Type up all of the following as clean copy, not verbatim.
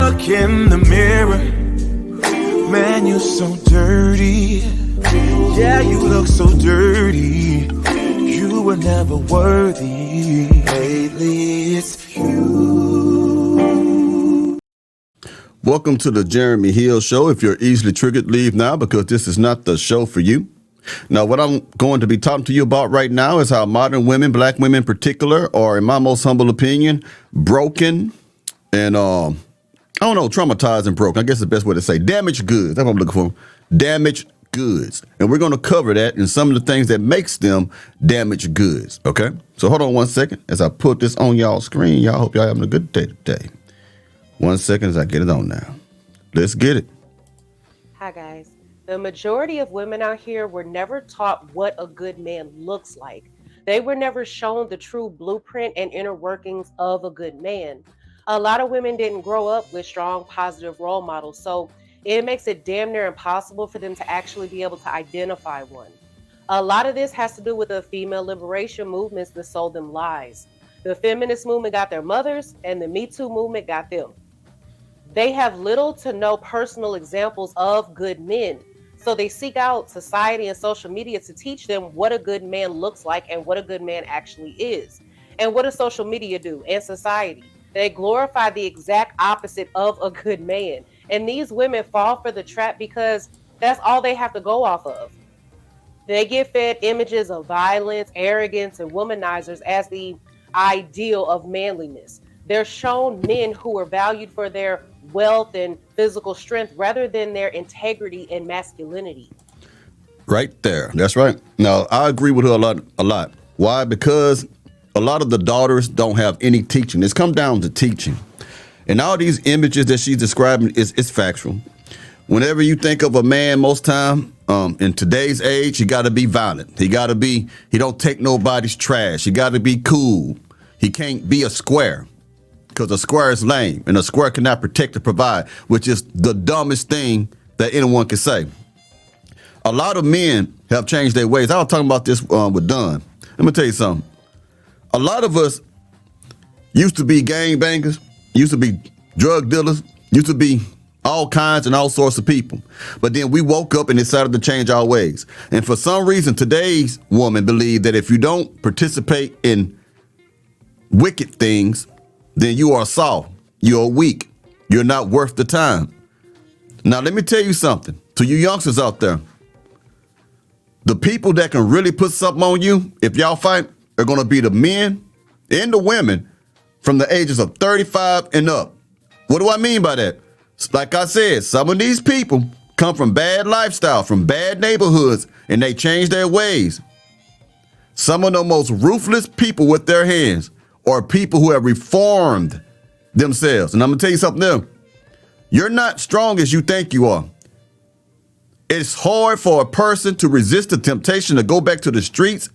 look in the mirror, man, you're so dirty. Yeah, you look so dirty. You were never worthy. Lately, it's you. Welcome to the Jeremy Hill Show. If you're easily triggered, leave now because this is not the show for you. Now, what I'm going to be talking to you about right now is how modern women, black women in particular, are, in my most humble opinion, broken and, traumatized and broken. I guess the best way to say damaged goods. That's what I'm looking for. Damaged goods. And we're going to cover that and some of the things that makes them damaged goods. Okay? So hold on one second as I put this on y'all's screen. Y'all hope y'all having a good day today. 1 second as I get it on now. Let's get it. Hi, guys. The majority of women out here were never taught what a good man looks like. They were never shown the true blueprint and inner workings of a good man. A lot of women didn't grow up with strong, positive role models, so it makes it damn near impossible for them to actually be able to identify one. A lot of this has to do with the female liberation movements that sold them lies. The feminist movement got their mothers, and the Me Too movement got them. They have little to no personal examples of good men. So they seek out society and social media to teach them what a good man looks like and what a good man actually is. And what does social media do and society? They glorify the exact opposite of a good man. And these women fall for the trap because that's all they have to go off of. They get fed images of violence, arrogance, and womanizers as the ideal of manliness. They're shown men who are valued for their wealth and physical strength rather than their integrity and masculinity. Right there. That's right. Now, I agree with her a lot. Why? Because a lot of the daughters don't have any teaching. It's come down to teaching. And all these images that she's describing is factual. Whenever you think of a man, most time in today's age, he got to be violent. He don't take nobody's trash. He got to be cool. He can't be a square. Because a square is lame, and a square cannot protect or provide, which is the dumbest thing that anyone can say. A lot of men have changed their ways. I was talking about this with Dunn. Let me tell you something. A lot of us used to be gangbangers, used to be drug dealers, used to be all kinds and all sorts of people. But then we woke up and decided to change our ways. And for some reason, today's woman believes that if you don't participate in wicked things, then you are soft, you're weak, you're not worth the time. Now, let me tell you something to you youngsters out there. The people that can really put something on you, if y'all fight, are going to be the men and the women from the ages of 35 and up. What do I mean by that? Like I said, some of these people come from bad lifestyle, from bad neighborhoods, and they change their ways. Some of the most ruthless people with their hands or people who have reformed themselves. And I'm going to tell you something else. You're not strong as you think you are. It's hard for a person to resist the temptation to go back to the streets,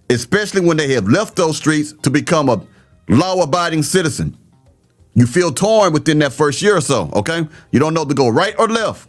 especially when they have left those streets to become a law-abiding citizen. You feel torn within that first year or so, okay? You don't know to go right or left.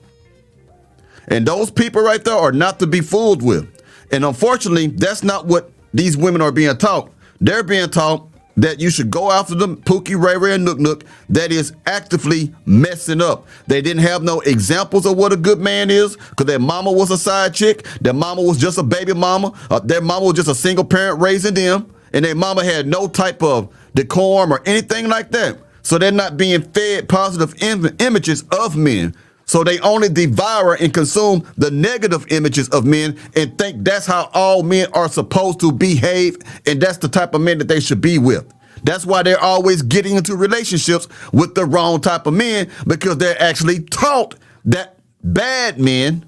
And those people right there are not to be fooled with. And unfortunately, that's not what these women are being taught. They're being taught that you should go after them Pookie, Ray Ray, and Nook Nook that is actively messing up. They didn't have no examples of what a good man is because their mama was a side chick. Their mama was just a baby mama. Their mama was just a single parent raising them. And their mama had no type of decorum or anything like that. So they're not being fed positive images of men. So they only devour and consume the negative images of men and think that's how all men are supposed to behave. And that's the type of men that they should be with. That's why they're always getting into relationships with the wrong type of men, because they're actually taught that bad men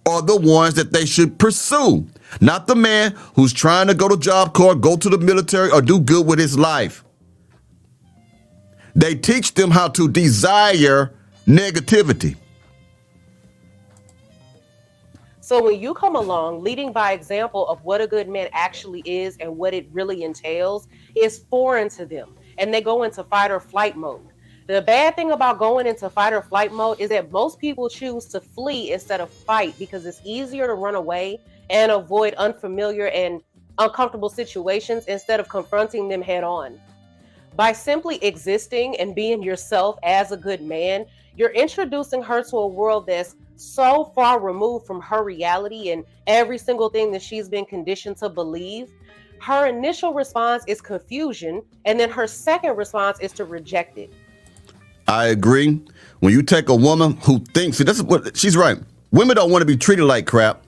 are the ones that they should pursue, not the man who's trying to go to Job Corps, go to the military, or do good with his life. They teach them how to desire negativity. So when you come along leading by example of what a good man actually is and what it really entails is foreign to them, and they go into fight or flight mode. The bad thing about going into fight or flight mode is that most people choose to flee instead of fight because it's easier to run away and avoid unfamiliar and uncomfortable situations instead of confronting them head on. By simply existing and being yourself as a good man, you're introducing her to a world that's so far removed from her reality and every single thing that she's been conditioned to believe. Her initial response is confusion, and then her second response is to reject it. I agree. When you take a woman who thinks, see, this is what she's right. Women don't want to be treated like crap,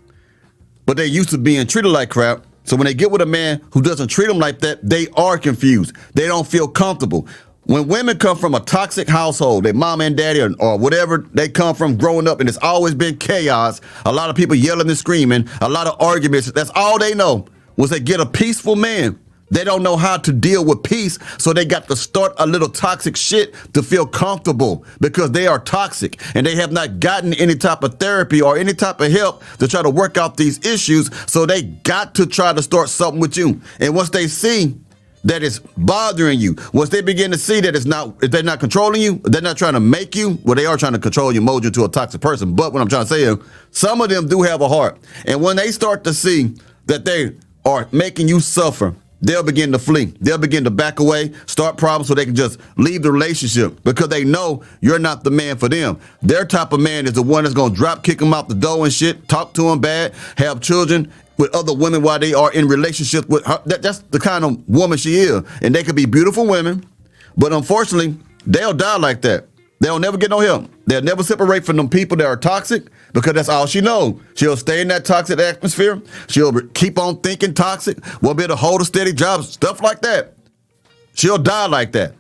but they're used to being treated like crap. So when they get with a man who doesn't treat them like that, they are confused. They don't feel comfortable. When women come from a toxic household, their mom and daddy or whatever they come from growing up, and it's always been chaos, a lot of people yelling and screaming, a lot of arguments, that's all they know. Was they get a peaceful man. They don't know how to deal with peace, so they got to start a little toxic shit to feel comfortable because they are toxic and they have not gotten any type of therapy or any type of help to try to work out these issues, so they got to try to start something with you. And once they see that it's bothering you, once they begin to see that if they're not controlling you, they're not trying to make you, well, they are trying to control you, mold you into a toxic person. But what I'm trying to say is some of them do have a heart. And when they start to see that they are making you suffer, they'll begin to flee. They'll begin to back away, start problems so they can just leave the relationship because they know you're not the man for them. Their type of man is the one that's going to drop kick them out the door and shit, talk to them bad, have children with other women while they are in relationships with her. That's the kind of woman she is. And they could be beautiful women, but unfortunately, they'll die like that. They'll never get no help. They'll never separate from them people that are toxic because that's all she knows. She'll stay in that toxic atmosphere. She'll keep on thinking toxic, won't be able to hold a steady job, stuff like that. She'll die like that.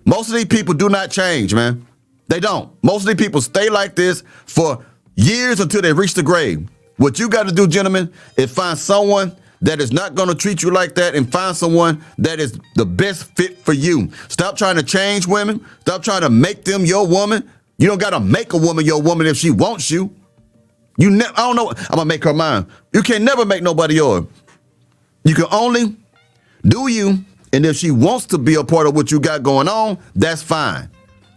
Most of these people do not change, man. They don't. Most of these people stay like this for years until they reach the grave. What you got to do, gentlemen, is find someone that is not going to treat you like that and find someone that is the best fit for you. Stop trying to change women. Stop trying to make them your woman. You don't got to make a woman your woman if she wants you. I don't know. I'm going to make her mine. You can never make nobody yours. You can only do you. And if she wants to be a part of what you got going on, that's fine.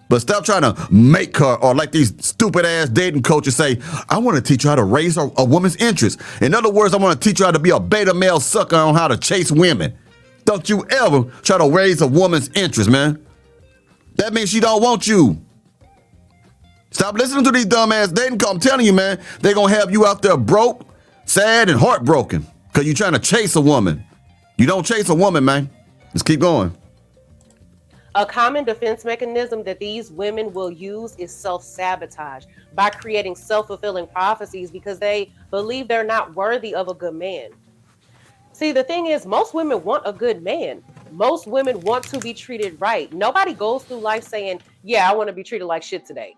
But stop trying to make her, or like these stupid ass dating coaches say, I want to teach you how to raise a woman's interest. In other words, I want to teach you how to be a beta male sucker on how to chase women. Don't you ever try to raise a woman's interest, man. That means she don't want you. Stop listening to these dumbass dating coaches. I'm telling you, man, they're going to have you out there broke, sad, and heartbroken because you're trying to chase a woman. You don't chase a woman, man. Let's keep going. A common defense mechanism that these women will use is self-sabotage by creating self-fulfilling prophecies because they believe they're not worthy of a good man. See, the thing is, most women want a good man. Most women want to be treated right. Nobody goes through life saying, yeah, I want to be treated like shit today.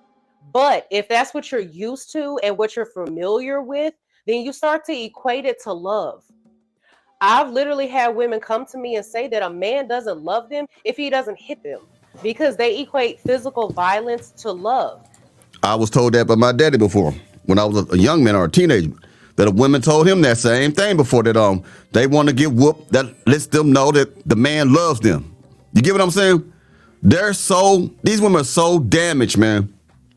But if that's what you're used to and what you're familiar with, then you start to equate it to love. I've literally had women come to me and say that a man doesn't love them if he doesn't hit them because they equate physical violence to love. I was told that by my daddy before when I was a young man or a teenager, that a woman told him that same thing before, that they want to get whooped. That lets them know that the man loves them. You get what I'm saying? These women are so damaged, man,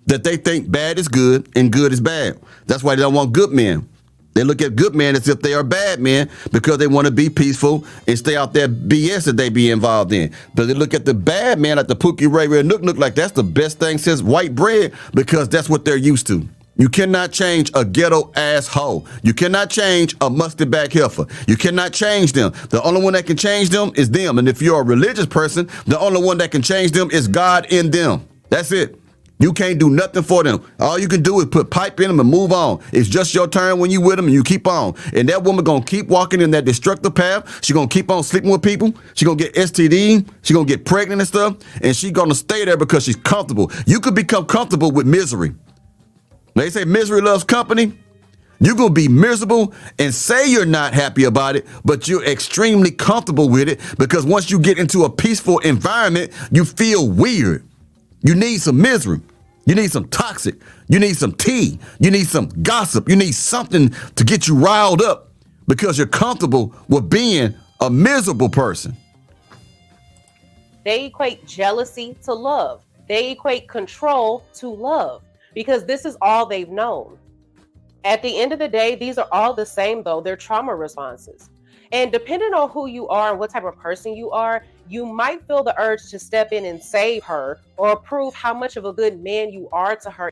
that they think bad is good and good is bad. That's why they don't want good men. They look at good men as if they are bad men because they want to be peaceful and stay out that BS that they be involved in. But they look at the bad man like the Pookie Ray Ray Nook Nook like that's the best thing since white bread because that's what they're used to. You cannot change a ghetto asshole. You cannot change a musty back heifer. You cannot change them. The only one that can change them is them. And if you're a religious person, the only one that can change them is God in them. That's it. You can't do nothing for them. All you can do is put pipe in them and move on. It's just your turn when you with them and you keep on. And that woman going to keep walking in that destructive path. She going to keep on sleeping with people. She going to get STD. She going to get pregnant and stuff. And she going to stay there because she's comfortable. You could become comfortable with misery. They say misery loves company. You're going to be miserable and say you're not happy about it, but you're extremely comfortable with it because once you get into a peaceful environment, you feel weird. You need some misery. You need some toxic. You need some tea. You need some gossip. You need something to get you riled up because you're comfortable with being a miserable person. They equate jealousy to love. They equate control to love because this is all they've known. At the end of the day, these are all the same, though. They're trauma responses. And depending on who you are and what type of person you are, You might feel the urge to step in and save her or prove how much of a good man you are to her.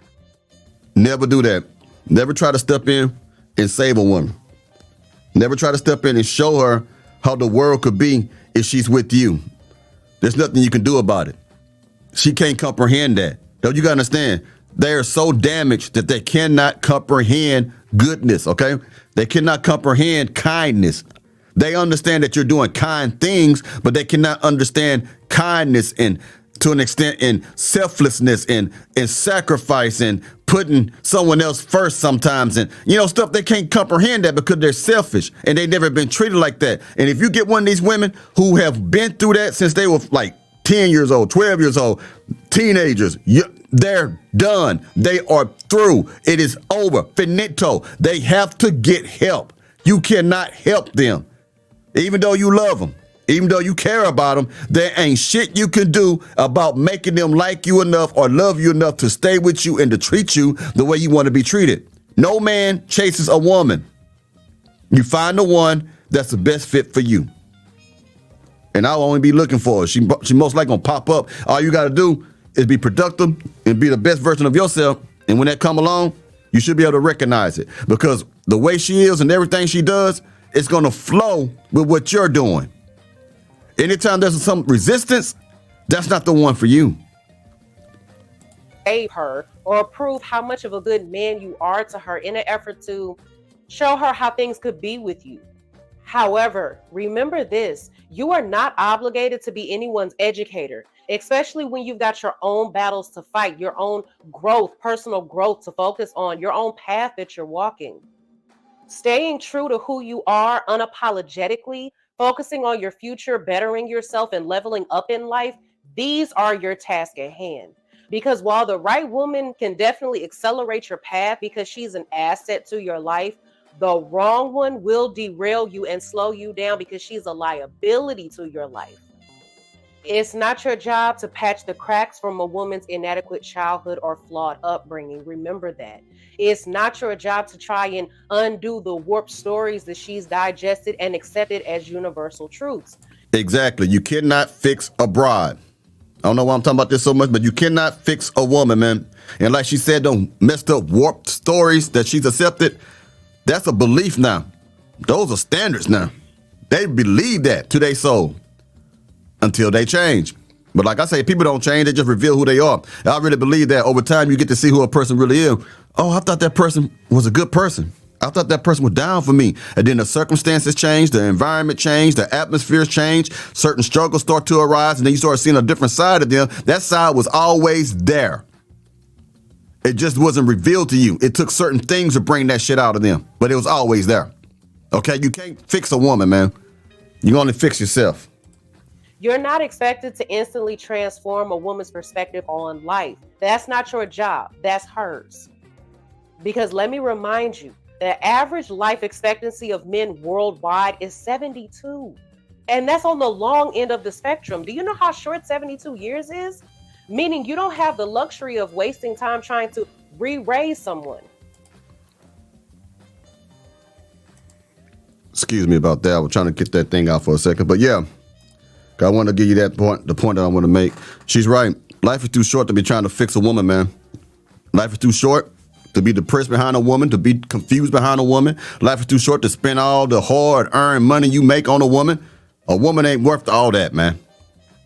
Never do that. Never try to step in and save a woman. Never try to step in and show her how the world could be if she's with you. There's nothing you can do about it. She can't comprehend that. Don't you gotta understand? They are so damaged that they cannot comprehend goodness, okay? They cannot comprehend kindness. They understand that you're doing kind things, but they cannot understand kindness and to an extent in selflessness and sacrifice and putting someone else first sometimes and, stuff. They can't comprehend that because they're selfish and they've never been treated like that. And if you get one of these women who have been through that since they were like 10 years old, 12 years old, teenagers, they're done. They are through. It is over. Finito. They have to get help. You cannot help them. Even though you love them, even though you care about them, there ain't shit you can do about making them like you enough or love you enough to stay with you and to treat you the way you want to be treated. No man chases a woman. You find the one that's the best fit for you. And I'll only be looking for her. She most likely gonna pop up. All you gotta do is be productive and be the best version of yourself. And when that come along, you should be able to recognize it because the way she is and everything she does, it's gonna flow with what you're doing. Anytime there's some resistance, that's not the one for you. Save her or prove how much of a good man you are to her in an effort to show her how things could be with you. However, remember this, you are not obligated to be anyone's educator, especially when you've got your own battles to fight, your own growth, personal growth to focus on, your own path that you're walking. Staying true to who you are unapologetically, focusing on your future, bettering yourself, and leveling up in life, these are your tasks at hand. Because while the right woman can definitely accelerate your path because she's an asset to your life, the wrong one will derail you and slow you down because she's a liability to your life. It's not your job to patch the cracks from a woman's inadequate childhood or flawed upbringing. Remember that. It's not your job to try and undo the warped stories that she's digested and accepted as universal truths. Exactly. You cannot fix a bride. I don't know why I'm talking about this so much, but you cannot fix a woman, man. And like she said, those messed up, warped stories that she's accepted, that's a belief now. Those are standards now. They believe that to their soul until they change. But like I say, people don't change. They just reveal who they are. And I really believe that over time, you get to see who a person really is. Oh, I thought that person was a good person. I thought that person was down for me. And then the circumstances change, the environment change, the atmospheres change, certain struggles start to arise, and then you start seeing a different side of them. That side was always there. It just wasn't revealed to you. It took certain things to bring that shit out of them, but it was always there. Okay, you can't fix a woman, man. You can only fix yourself. You're not expected to instantly transform a woman's perspective on life. That's not your job. That's hers. Because let me remind you, the average life expectancy of men worldwide is 72. And that's on the long end of the spectrum. Do you know how short 72 years is? Meaning you don't have the luxury of wasting time trying to re-raise someone. Excuse me about that. I was trying to get that thing out for a second. But yeah, I want to give you that point, the point that I want to make. She's right. Life is too short to be trying to fix a woman, man. Life is too short to be depressed behind a woman, to be confused behind a woman. Life is too short to spend all the hard-earned money you make on a woman. A woman ain't worth all that, man.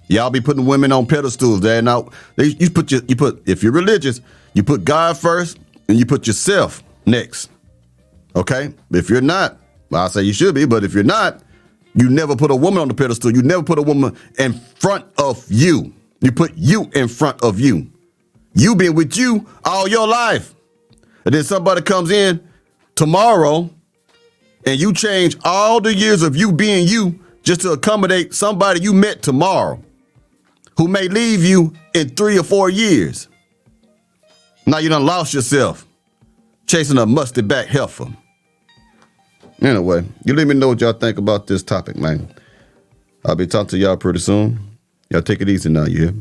Y'all be putting women on pedestals there. Now, you put if you're religious, you put God first and you put yourself next. Okay? If you're not, well, I'll say you should be, but if you're not, you never put a woman on the pedestal. You never put a woman in front of you. You put you in front of you. You been with you all your life. And then somebody comes in tomorrow and you change all the years of you being you just to accommodate somebody you met tomorrow who may leave you in 3 or 4 years. Now you done lost yourself chasing a musty back heifer. Anyway, you let me know what y'all think about this topic, man. I'll be talking to y'all pretty soon. Y'all take it easy now, you hear?